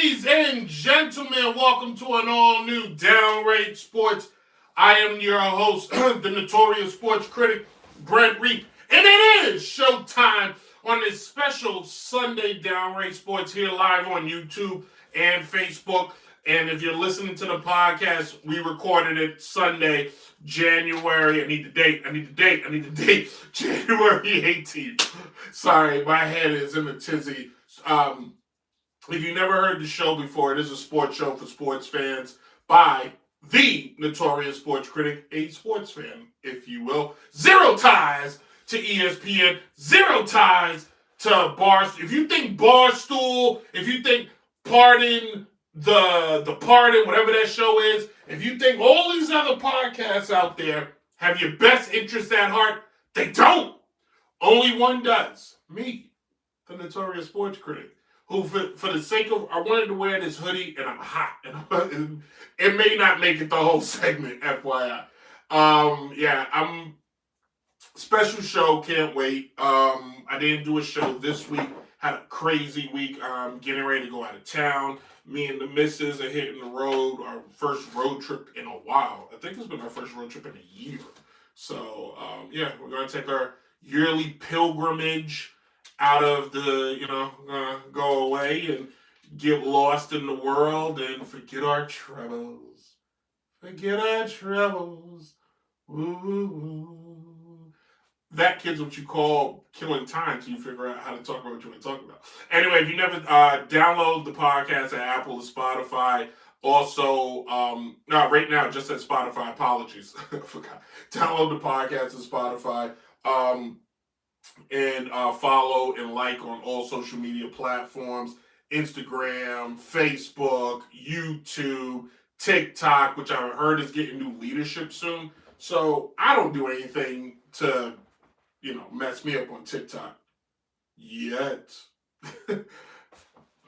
Ladies and gentlemen, welcome to an all-new Downrate Sports. I am your host, the notorious sports critic, Brent Reap. And it is showtime on this special Sunday Downrate Sports here live on YouTube and Facebook. And if you're listening to the podcast, we recorded it Sunday, January, I need the date, January 18th. Sorry, my head is in a tizzy. If you never heard the show before, it is a sports show for sports fans by the notorious sports critic, a sports fan, if you will. Zero ties to ESPN, zero ties to Barstool. If you think Barstool, if you think Pardon, the Pardon, whatever that show is, if you think all these other podcasts out there have your best interest at heart, they don't. Only one does. Me, the notorious sports critic. Who, for the sake of, I wanted to wear this hoodie, and I'm hot, and it may not make it the whole segment, FYI. I'm special show, can't wait. I didn't do a show this week, had a crazy week. Getting ready to go out of town. Me and the missus are hitting the road, our first road trip in a while. I think it's been our first road trip in a year. So, we're going to take our yearly pilgrimage out of the, go away and get lost in the world and forget our troubles. Forget our troubles. Ooh. That, kid's what you call killing time till you figure out how to talk about what you want to talk about. Anyway, if you never download the podcast at Apple or Spotify, also, right now, just at Spotify, apologies. I forgot. Download the podcast at Spotify. And follow and like on all social media platforms, Instagram, Facebook, YouTube, TikTok, which I've heard is getting new leadership soon. So I don't do anything to, mess me up on TikTok yet.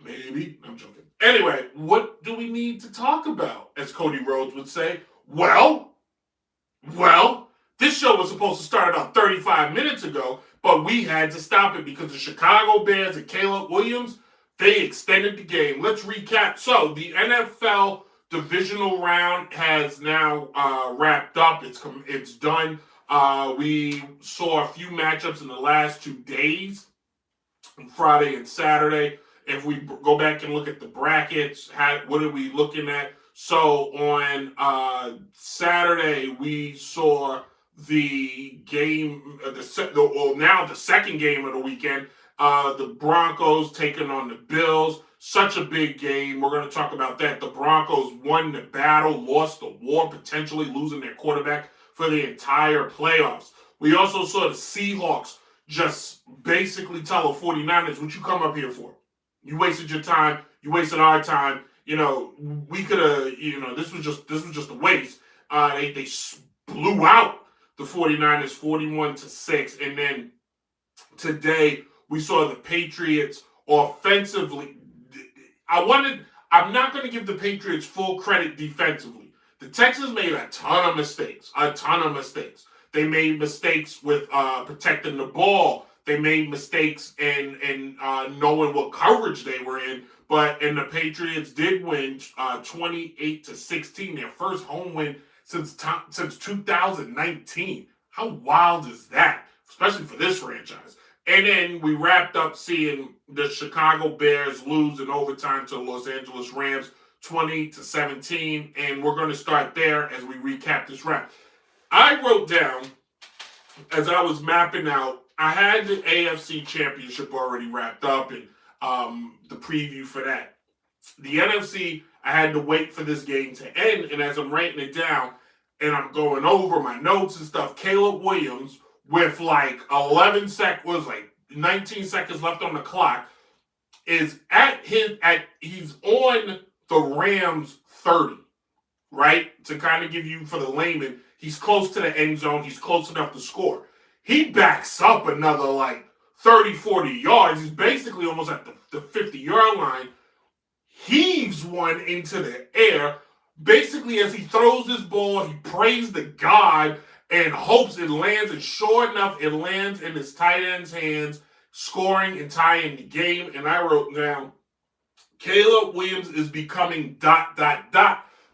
Maybe. I'm joking. Anyway, what do we need to talk about, as Cody Rhodes would say? Well, this show was supposed to start about 35 minutes ago, but we had to stop it because the Chicago Bears and Caleb Williams, they extended the game. Let's recap. So the NFL divisional round has now wrapped up. It's done. We saw a few matchups in the last 2 days, Friday and Saturday. If we go back and look at the brackets, what are we looking at? So on Saturday, we saw the game, the second game of the weekend, the Broncos taking on the Bills. Such a big game. We're going to talk about that. The Broncos won the battle, lost the war, potentially losing their quarterback for the entire playoffs. We also saw the Seahawks just basically tell the 49ers, what you come up here for? You wasted your time. You wasted our time. We could have, this was just a waste. They blew out the 49ers 41-6. And then today we saw the Patriots offensively. I'm not going to give the Patriots full credit defensively. The Texans made a ton of mistakes. They made mistakes with protecting the ball. They made mistakes in knowing what coverage they were in. And the Patriots did win 28-16, their first home win since 2019. How wild is that? Especially for this franchise. And then we wrapped up seeing the Chicago Bears lose in overtime to the Los Angeles Rams 20-17. And we're going to start there as we recap this round. I wrote down, as I was mapping out, I had the AFC Championship already wrapped up and the preview for that. The NFC, I had to wait for this game to end. And as I'm writing it down and I'm going over my notes and stuff, Caleb Williams, with 19 seconds left on the clock, is he's on the Rams 30, right? To kind of give you, for the layman, he's close to the end zone. He's close enough to score. He backs up another 30, 40 yards. He's basically almost at the 50-yard line. Heaves one into the air. Basically, as he throws this ball, he prays to God and hopes it lands. And sure enough, it lands in his tight end's hands, scoring and tying the game. And I wrote down Caleb Williams is becoming ...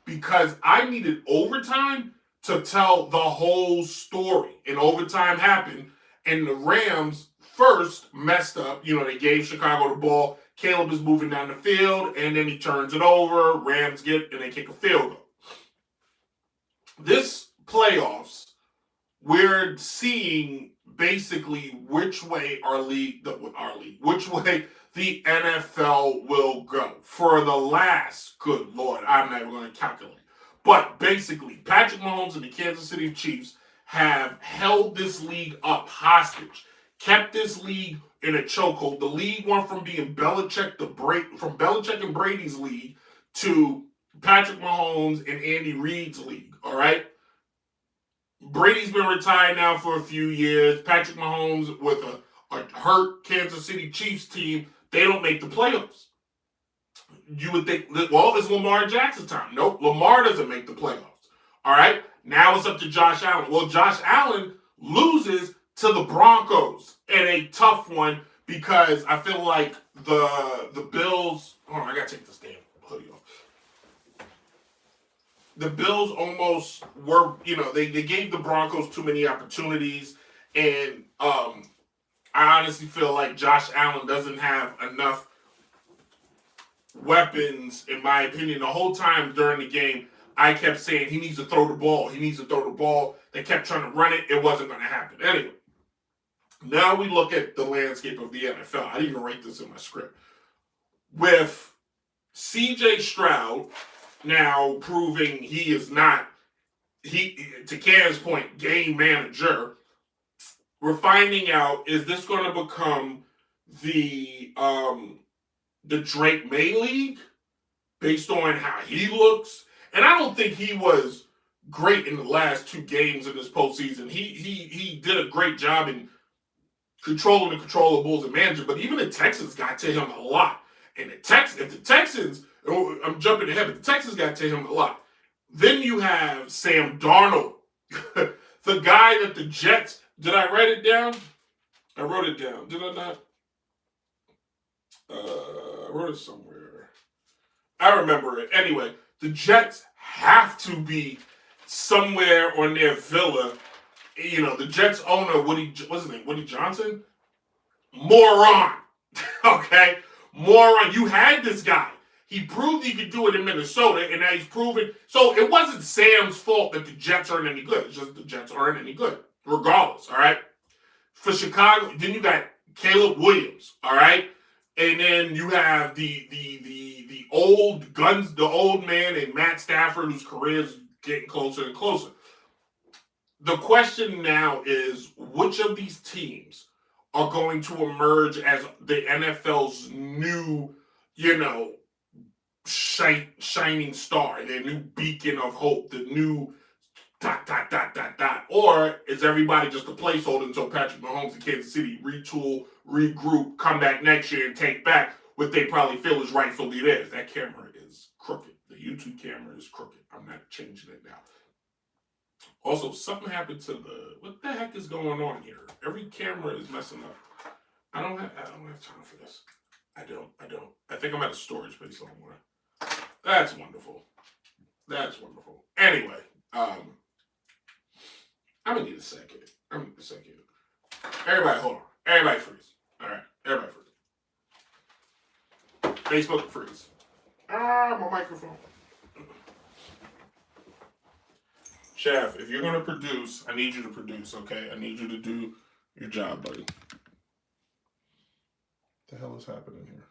because I needed overtime to tell the whole story. And overtime happened, and the Rams first messed up. They gave Chicago the ball. Caleb is moving down the field, and then he turns it over. Rams get, and they kick a field goal. This playoffs, we're seeing basically which way which way the NFL will go for the last, good Lord, I'm not even going to calculate. But basically, Patrick Mahomes and the Kansas City Chiefs have held this league up hostage, kept this league in a chokehold. The league went from being Belichick and Brady's league to Patrick Mahomes and Andy Reid's league, all right? Brady's been retired now for a few years. Patrick Mahomes with a hurt Kansas City Chiefs team, they don't make the playoffs. You would think, well, it's Lamar Jackson's time. Nope, Lamar doesn't make the playoffs. All right? Now it's up to Josh Allen. Well, Josh Allen loses to the Broncos in a tough one because I feel like the Bills... Hold on, I got to take this damn hoodie off. The Bills almost were, they gave the Broncos too many opportunities. And I honestly feel like Josh Allen doesn't have enough weapons, in my opinion. The whole time during the game, I kept saying he needs to throw the ball. He needs to throw the ball. They kept trying to run it. It wasn't going to happen. Anyway, now we look at the landscape of the NFL. I didn't even write this in my script. With C.J. Stroud now proving he is not, to Cam's point, game manager, we're finding out, is this going to become the Drake May League based on how he looks? And I don't think he was great in the last two games of this postseason. He did a great job in controlling the controllables and managing, but even the Texans got to him a lot. And if the Texans, I'm jumping ahead, but the Texans got to him a lot. Then you have Sam Darnold, the guy that the Jets, did I write it down? I wrote it down. Did I not? I wrote it somewhere. I remember it. Anyway, the Jets have to be somewhere on their villa. The Jets owner, what's his name? Woody Johnson? Moron. Okay? Moron. You had this guy. He proved he could do it in Minnesota, and now he's proven. So it wasn't Sam's fault that the Jets aren't any good. It's just the Jets aren't any good, regardless, all right? For Chicago, then you got Caleb Williams, all right? And then you have the old guns, the old man, and Matt Stafford, whose career is getting closer and closer. The question now is, which of these teams are going to emerge as the NFL's new, shining star, their new beacon of hope, the new ... Or is everybody just a placeholder until Patrick Mahomes and Kansas City retool, regroup, come back next year and take back what they probably feel is rightfully theirs? That camera is crooked. The YouTube camera is crooked. I'm not changing it now. Also, something happened to what the heck is going on here? Every camera is messing up. I don't have time for this. I don't. I think I'm at a storage space somewhere. That's wonderful. Anyway, I'm gonna need a second. Everybody, hold on. Everybody freeze. All right. Everybody freeze. Facebook freeze. My microphone. Chef, if you're gonna produce, I need you to produce, okay? I need you to do your job, buddy. What the hell is happening here?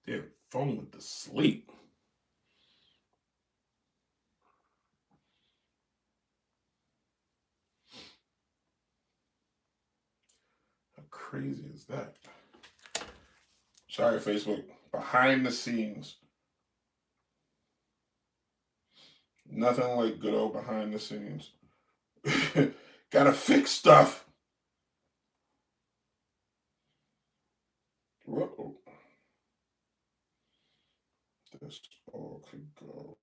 Damn, phone went to sleep. How crazy is that? Sorry, Facebook. Behind the scenes. Nothing like good old behind the scenes. Gotta fix stuff. Whoa. This all could go.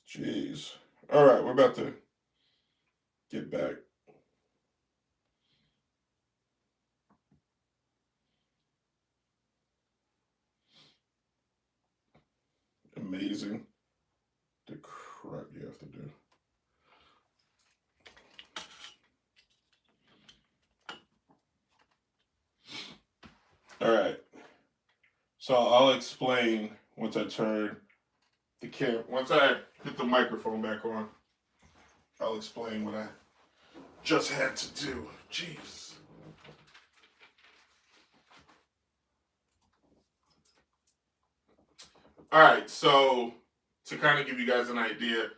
Jeez. All right, we're about to get back. Amazing. The crap you have to do. All right. So I'll explain once I turn the camera. Once I hit the microphone back on, I'll explain what I just had to do. Jeez. All right. So to kind of give you guys an idea,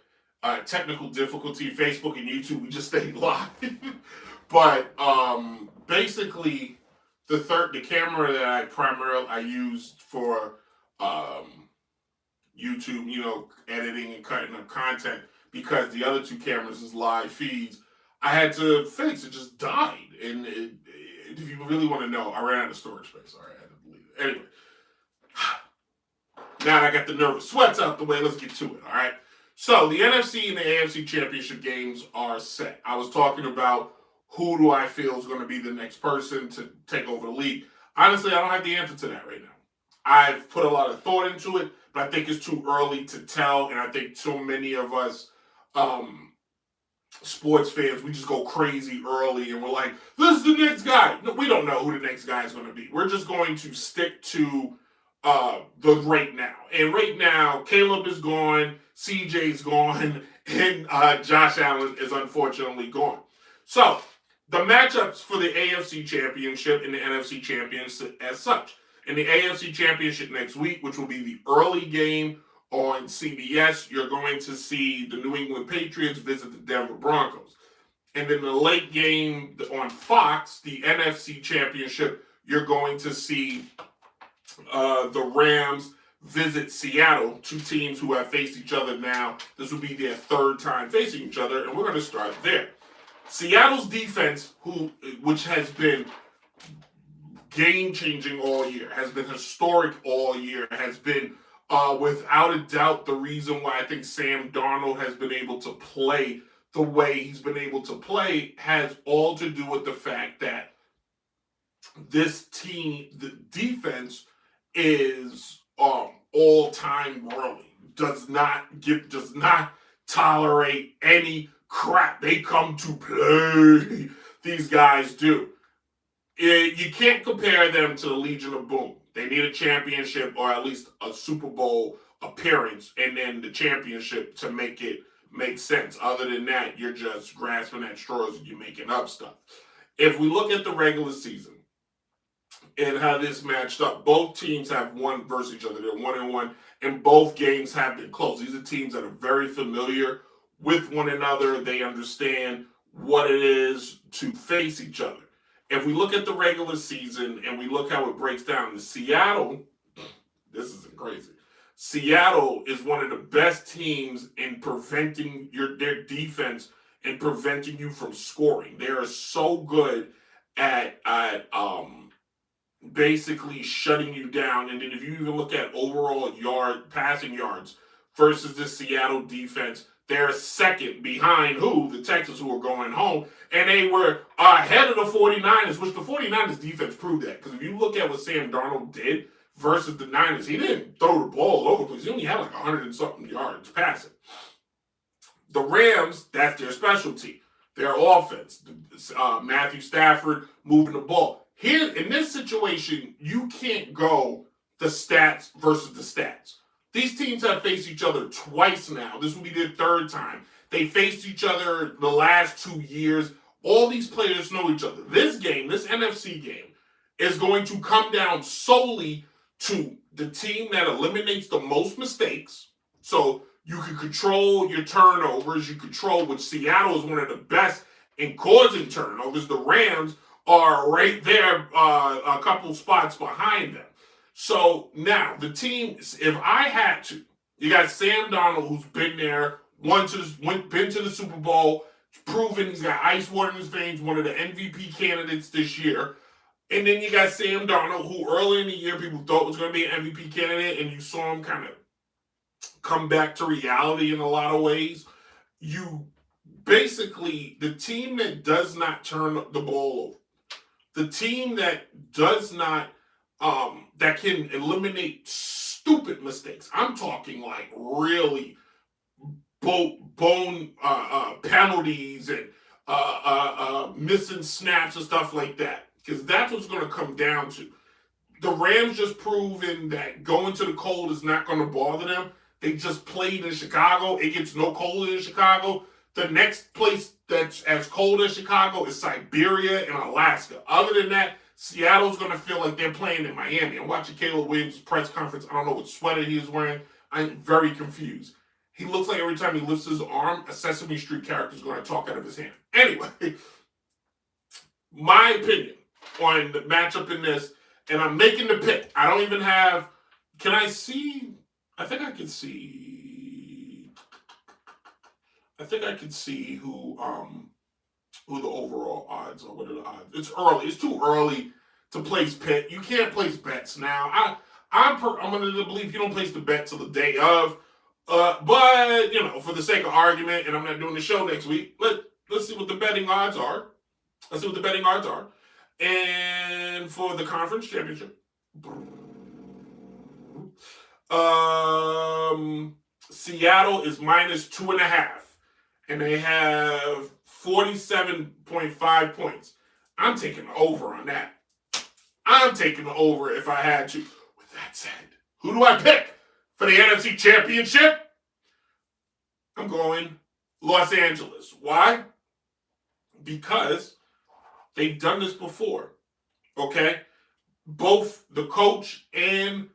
technical difficulty, Facebook and YouTube, we just stayed live. But basically, the camera that I used for YouTube, editing and cutting up content, because the other two cameras is live feeds. I had to fix it; just died. And if you really want to know, I ran out of storage space. All right, I had to delete it. Anyway, now I got the nervous sweats out the way. Let's get to it. All right. So the NFC and the AFC Championship games are set. I was talking about who do I feel is going to be the next person to take over the league. Honestly, I don't have the answer to that right now. I've put a lot of thought into it, but I think it's too early to tell, and I think so many of us sports fans, we just go crazy early, and we're like, this is the next guy. No, we don't know who the next guy is going to be. We're just going to stick to the right now. And right now, Caleb is gone, CJ's gone, and Josh Allen is unfortunately gone. So, the matchups for the AFC Championship and the NFC Championship as such. In the AFC Championship next week, which will be the early game on CBS, you're going to see the New England Patriots visit the Denver Broncos. And in the late game on Fox, the NFC Championship, you're going to see the Rams visit Seattle, two teams who have faced each other now. This will be their third time facing each other, and we're going to start there. Seattle's defense, which has been game-changing all year, has been historic all year, has been without a doubt the reason why I think Sam Darnold has been able to play the way he's been able to play, has all to do with the fact that this team, the defense, is all-time brilliant. Does not tolerate any crap. They come to play. These guys do. You can't compare them to the Legion of Boom. They need a championship or at least a Super Bowl appearance and then the championship to make it make sense. Other than that, you're just grasping at straws and you're making up stuff. If we look at the regular season and how this matched up, both teams have won versus each other. They're 1-1, and both games have been close. These are teams that are very familiar with one another. They understand what it is to face each other. If we look at the regular season and we look how it breaks down, the Seattle, this isn't crazy. Seattle is one of the best teams in preventing their defense and preventing you from scoring. They are so good at basically shutting you down. And then if you even look at overall passing yards versus the Seattle defense, they're second behind who? The Texans, who are going home. And they were ahead of the 49ers, which the 49ers defense proved that. Because if you look at what Sam Darnold did versus the Niners, he didn't throw the ball all over the place. He only had like 100 and something yards passing. The Rams, that's their specialty. Their offense. Matthew Stafford moving the ball. Here, in this situation, you can't go the stats versus the stats. These teams have faced each other twice now. This will be their third time. They faced each other the last 2 years. All these players know each other. This game, this NFC game, is going to come down solely to the team that eliminates the most mistakes. So you can control your turnovers. You control, which Seattle is one of the best in causing turnovers. The Rams are right there, a couple spots behind them. So now the team, if I had to, you got Sam Darnold, who's been there, been to the Super Bowl, proven he's got ice water in his veins, one of the MVP candidates this year. And then you got Sam Darnold, who early in the year people thought was going to be an MVP candidate, and you saw him kind of come back to reality in a lot of ways. You basically, the team that does not turn the ball over, the team that does not, that can eliminate stupid mistakes. I'm talking like really bone penalties and missing snaps and stuff like that. Because that's what's going to come down to. The Rams just proven that going to the cold is not going to bother them. They just played in Chicago. It gets no colder in Chicago. The next place that's as cold as Chicago is Siberia and Alaska. Other than that, Seattle's going to feel like they're playing in Miami. I'm watching Caleb Williams' press conference. I don't know what sweater he is wearing. I'm very confused. He looks like every time he lifts his arm, a Sesame Street character is going to talk out of his hand. Anyway, my opinion on the matchup in this, and I'm making the pick. I don't even have. Can I see? I think I can see. I think I can see who the overall odds are. What are the odds? It's early. It's too early to place bet. You can't place bets now. I'm going to believe you don't place the bet till the day of. But for the sake of argument, and I'm not doing the show next week. Let's see what the betting odds are. Let's see what the betting odds are. And for the conference championship, Seattle is -2.5, and they have 47.5 points. I'm taking the over on that. I'm taking the over if I had to. With that said, who do I pick for the NFC Championship? I'm going Los Angeles. Why? Because they've done this before, okay? Both the coach and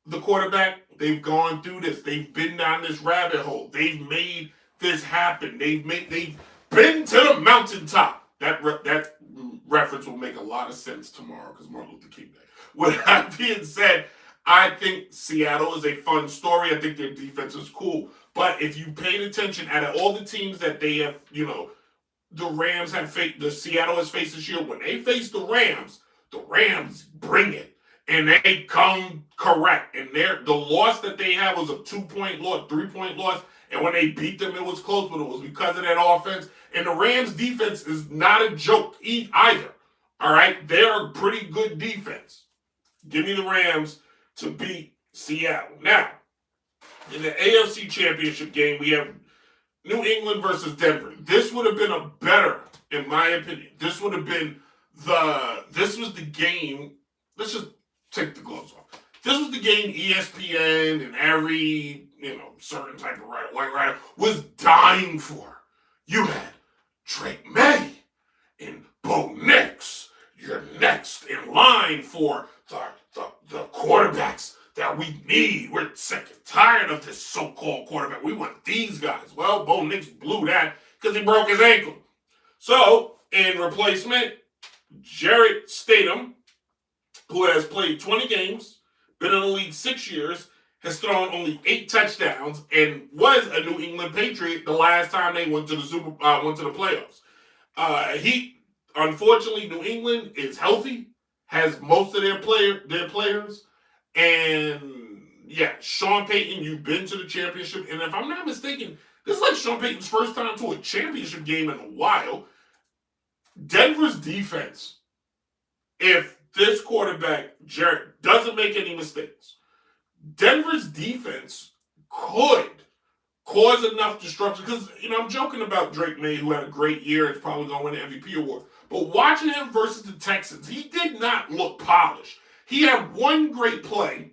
the quarterback, they've gone through this. They've been down this rabbit hole. They've made this happen. They've been to the mountaintop. That reference will make a lot of sense tomorrow because Martin Luther King Day. With that being said, I think Seattle is a fun story. I think their defense is cool. But if you paid attention, out of all the teams that they have, the Rams have faced, the Seattle has faced this year, when they face the Rams bring it. And they come correct. And the loss that they had was a 2-point loss, 3-point loss. And when they beat them, it was close, but it was because of that offense. And the Rams defense is not a joke either. All right? They're a pretty good defense. Give me the Rams to beat Seattle. Now, in the AFC Championship game, we have New England versus Denver. This would have been a better, in my opinion. This was the game. Let's just take the gloves off. This was the game ESPN and every, certain type of white writer was dying for. You had Drake May and Bo Nix. You're next in line for the quarterbacks that we need. We're sick and tired of this so-called quarterback. We want these guys. Well, Bo Nix blew that because he broke his ankle. So, in replacement, Jarrett Stidham, who has played 20 games, been in the league 6 years, has thrown only 8 touchdowns, and was a New England Patriot the last time they went to the playoffs. Unfortunately, New England is healthy, has most of their players, and yeah, Sean Payton, you've been to the championship, and if I'm not mistaken, this is like Sean Payton's first time to a championship game in a while. Denver's defense, if this quarterback, Jarrett, doesn't make any mistakes, Denver's defense could cause enough disruption. Because, I'm joking about Drake May, who had a great year and is probably going to win the MVP award. But watching him versus the Texans, he did not look polished. He had one great play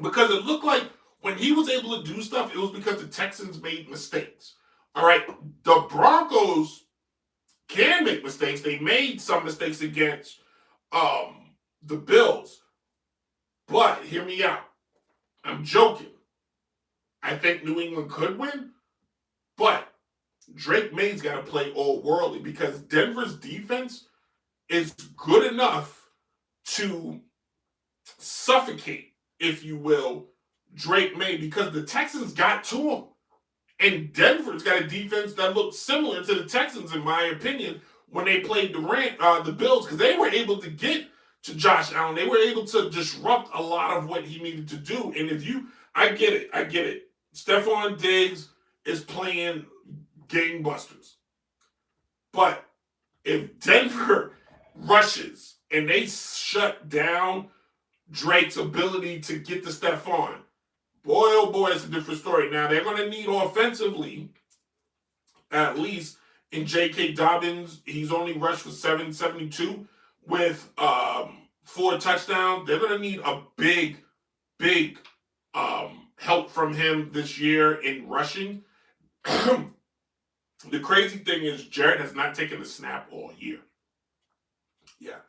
because it looked like when he was able to do stuff, it was because the Texans made mistakes. All right, the Broncos can make mistakes. They made some mistakes against the Bills. But hear me out. I'm joking. I think New England could win, but Drake May's got to play all worldly because Denver's defense is good enough to suffocate, if you will, Drake May, because the Texans got to him. And Denver's got a defense that looks similar to the Texans, in my opinion, when they played the Bills, because they were able to get to Josh Allen. They were able to disrupt a lot of what he needed to do. And I get it. Stephon Diggs is playing gangbusters. But if Denver rushes and they shut down Drake's ability to get to Stephon, boy, oh boy, it's a different story. Now, they're going to need offensively, at least, in J.K. Dobbins. He's only rushed for 772 with 4 touchdowns. They're going to need a big help from him this year in rushing. The crazy thing is Jarrett has not taken a snap all year. Yeah.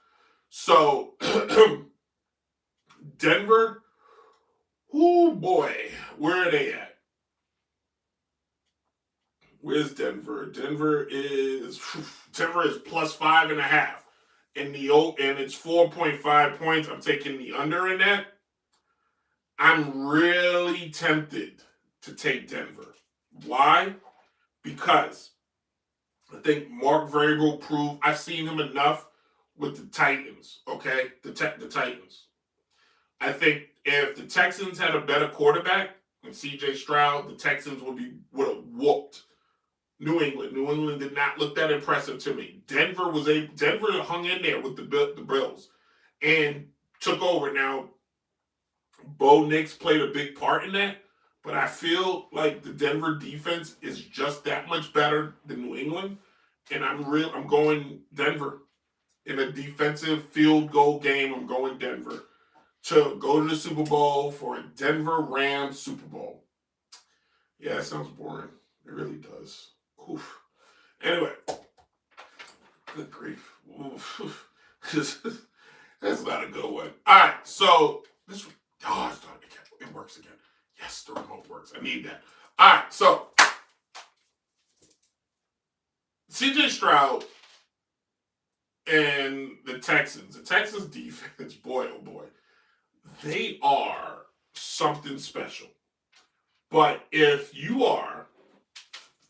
So, Denver, oh boy, where are they at? Where's Denver? Denver is plus 5.5. And it's 4.5 points. I'm taking the under in that. I'm really tempted to take Denver. Why? Because I think Mark Vrabel proved, I've seen him enough with the Titans, okay? The Titans. I think if the Texans had a better quarterback than C.J. Stroud, the Texans would have whooped New England. New England did not look that impressive to me. Denver hung in there with the Bills and took over. Now, Bo Nix played a big part in that, but I feel like the Denver defense is just that much better than New England, and I'm going Denver in a defensive field goal game. I'm going Denver to go to the Super Bowl for a Denver Rams Super Bowl. Yeah, it sounds boring. It really does. Oof. Anyway, good grief. That's not a good one. All right, so it's starting again. It works again. Yes, the remote works. I need that. All right, so C.J. Stroud and the Texans defense, boy, oh boy, they are something special. But if you are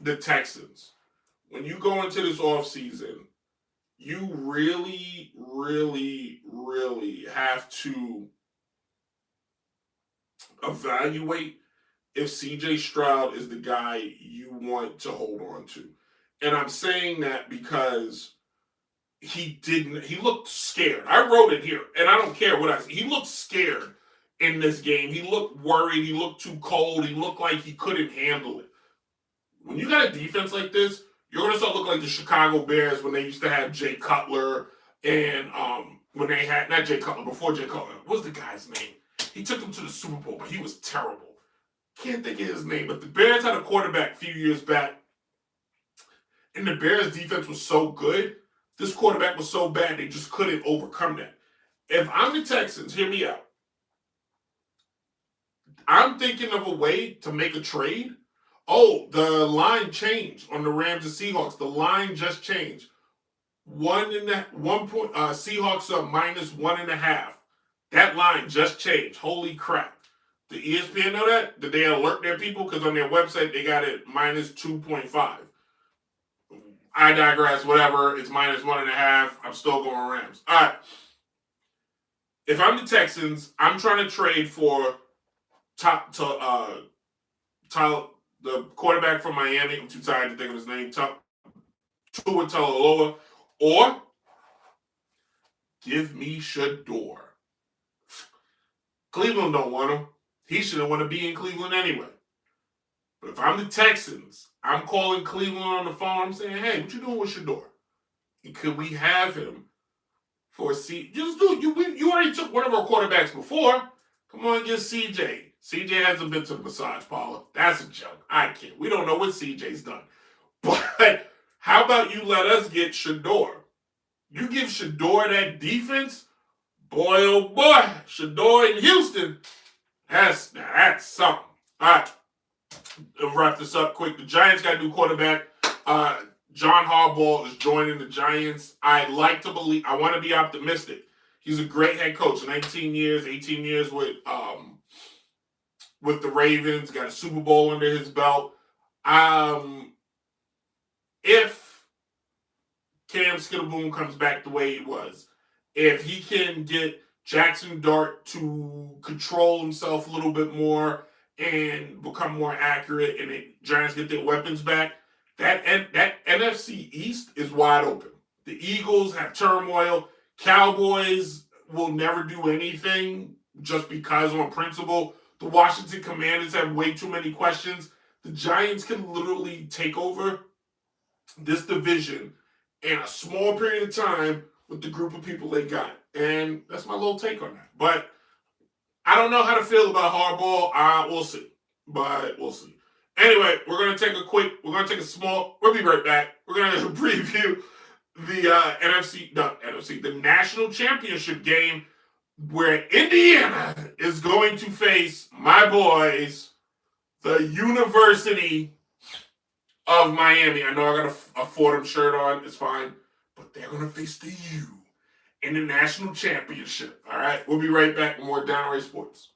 the Texans, when you go into this offseason, you really, really, really have to evaluate if C.J. Stroud is the guy you want to hold on to. And I'm saying that because he looked scared. I wrote it here, and I don't care what I say. He looked scared in this game. He looked worried. He looked too cold. He looked like he couldn't handle it. When you got a defense like this, you're going to start looking like the Chicago Bears when they used to have Jay Cutler and when they had, not Jay Cutler, before Jay Cutler. What was the guy's name? He took them to the Super Bowl, but he was terrible. Can't think of his name, but the Bears had a quarterback a few years back, and the Bears' defense was so good, this quarterback was so bad, they just couldn't overcome that. If I'm the Texans, hear me out. I'm thinking of a way to make a trade. Oh, the line changed on the Rams and Seahawks. The line just changed. Seahawks are -1.5. That line just changed. Holy crap. The ESPN know that? Did they alert their people? Because on their website, they got it -2.5. I digress, whatever. It's -1.5. I'm still going Rams. All right. If I'm the Texans, I'm trying to trade for the quarterback from Miami. I'm too tired to think of his name. Tua Tagovailoa. Or give me Shador. Cleveland don't want him. He shouldn't want to be in Cleveland anyway. But if I'm the Texans, I'm calling Cleveland on the phone. I'm saying, hey, what you doing with Shador? And could we have him for C? Just do it. You already took one of our quarterbacks before. Come on, get CJ. CJ hasn't been to the massage parlor. That's a joke. I can't. We don't know what CJ's done. But how about you let us get Shador? You give Shador that defense, boy, oh boy, Shador in Houston, that's something. All right, I'll wrap this up quick. The Giants got a new quarterback. John Harbaugh is joining the Giants. I want to be optimistic. He's a great head coach. 18 years with the Ravens, got a Super Bowl under his belt. If Cam Skittleboom comes back the way he was, if he can get Jackson Dart to control himself a little bit more and become more accurate, and the Giants get their weapons back, that NFC East is wide open. The Eagles have turmoil. Cowboys will never do anything just because on principle. The Washington Commanders have way too many questions. The Giants can literally take over this division in a small period of time with the group of people they got. And that's my little take on that. But I don't know how to feel about Harbaugh. We'll see. But we'll see. Anyway, we'll be right back. We're going to preview the National Championship game where Indiana is going to face my boys, the University of Miami. I know I got a Fordham shirt on. It's fine. But they're going to face the U in the National Championship. All right? We'll be right back with more Downright Sports.